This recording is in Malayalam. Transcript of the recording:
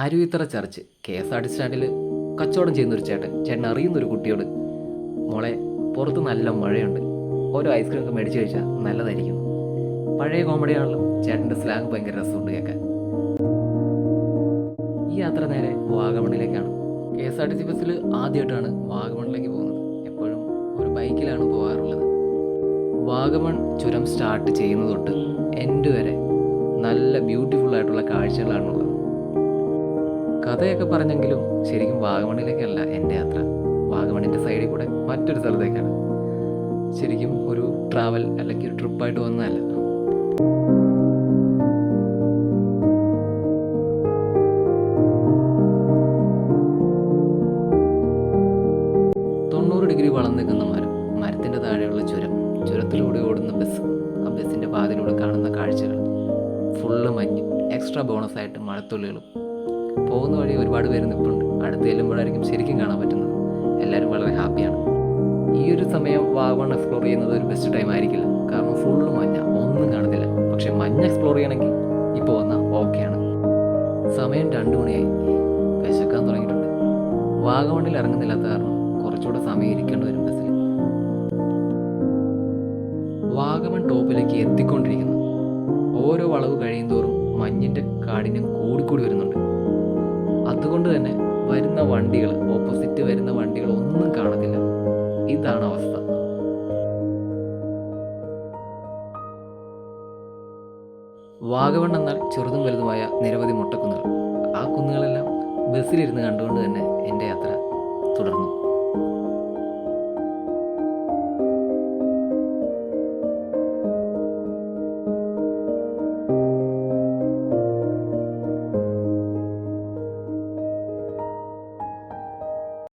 അരുവിത്തറ ചർച്ച് KSRTC സ്റ്റാൻഡിൽ കച്ചവടം ചെയ്യുന്നൊരു ചേട്ടൻ അറിയുന്നൊരു കുട്ടിയോട്, മോളെ പുറത്ത് നല്ല മഴയുണ്ട്, ഓരോ ഐസ്ക്രീം ഒക്കെ മേടിച്ച് കഴിച്ചാൽ നല്ലതായിരിക്കും. പഴയ കോമഡിയാണല്ലോ, ചേട്ടൻ്റെ സ്ലാങ് ഭയങ്കര രസമുണ്ട് കേൾക്കാൻ. ഈ യാത്ര നേരെ വാഗമണിലേക്കാണ്. KSRTC ബസ്സിൽ ആദ്യമായിട്ടാണ് വാഗമണിലേക്ക് പോകുന്നത്. എപ്പോഴും ഒരു ബൈക്കിലാണ് പോകാറുള്ളത്. വാഗമൺ ചുരം സ്റ്റാർട്ട് ചെയ്യുന്നത് തൊട്ട് എൻഡ് വരെ നല്ല ബ്യൂട്ടിഫുൾ ആയിട്ടുള്ള കാഴ്ചകളാണുള്ളത്. കഥയൊക്കെ പറഞ്ഞെങ്കിലും ശരിക്കും വാഗമണിലേക്കല്ല എൻ്റെ യാത്ര, വാഗമണിൻ്റെ സൈഡിൽ കൂടെ മറ്റൊരു സ്ഥലത്തേക്കാണ്. ശരിക്കും ഒരു ട്രാവൽ അല്ലെങ്കിൽ ഒരു ട്രിപ്പായിട്ട് വന്നതല്ല. ഡിഗ്രി വളർന്നു നിൽക്കുന്ന മരത്തിൻ്റെ താഴെയുള്ള ചുരത്തിലൂടെ ഓടുന്ന ബസ്, ആ ബസ്സിൻ്റെ പാതിലൂടെ കാണുന്ന കാഴ്ചകൾ, ഫുള്ള് മഞ്ഞ്, എക്സ്ട്രാ ബോണസായിട്ട് മഴത്തുള്ളികളും. പോകുന്ന വഴി ഒരുപാട് പേര് നിൽപ്പുണ്ട്. അടുത്ത് ചെല്ലുമ്പോഴായിരിക്കും ശരിക്കും കാണാൻ പറ്റുന്നത്. എല്ലാവരും വളരെ ഹാപ്പിയാണ്. ഈ ഒരു സമയം വാഗമൺ എക്സ്പ്ലോർ ചെയ്യുന്നത് ഒരു ബെസ്റ്റ് ടൈം ആയിരിക്കില്ല, കാരണം ഫുള്ള് മഞ്ഞ, ഒന്നും കാണുന്നില്ല. പക്ഷേ മഞ്ഞ് എക്സ്പ്ലോർ ചെയ്യണമെങ്കിൽ ഇപ്പോൾ വന്നാൽ ഓക്കെയാണ്. സമയം 2 മണിയായി, വിശക്കാൻ തുടങ്ങിയിട്ടുണ്ട്. വാഗമണിൽ ഇറങ്ങുന്നില്ലാത്ത കാരണം കുറച്ചുകൂടെ സമയം ഇരിക്കേണ്ടി വരും ബസ്സിൽ. വാഗമൺ ടോപ്പിലേക്ക് എത്തിക്കൊണ്ടിരിക്കുന്നു. ഓരോ വളവ് കഴിയുന്തോറും മഞ്ഞിൻ്റെ കാഠിന്യം കൂടിക്കൂടി വരുന്നുണ്ട്. അതുകൊണ്ട് തന്നെ വരുന്ന വണ്ടികൾ, ഓപ്പോസിറ്റ് വരുന്ന വണ്ടികൾ ഒന്നും കാണത്തില്ല. ഇതാണ് അവസ്ഥ. വാഗമൺ എന്നാൽ ചെറുതും വലുതുമായ നിരവധി മൊട്ടക്കുന്നുകൾ. ആ കുന്നുകളെല്ലാം ബസ്സിലിരുന്ന് കണ്ടുകൊണ്ട് തന്നെ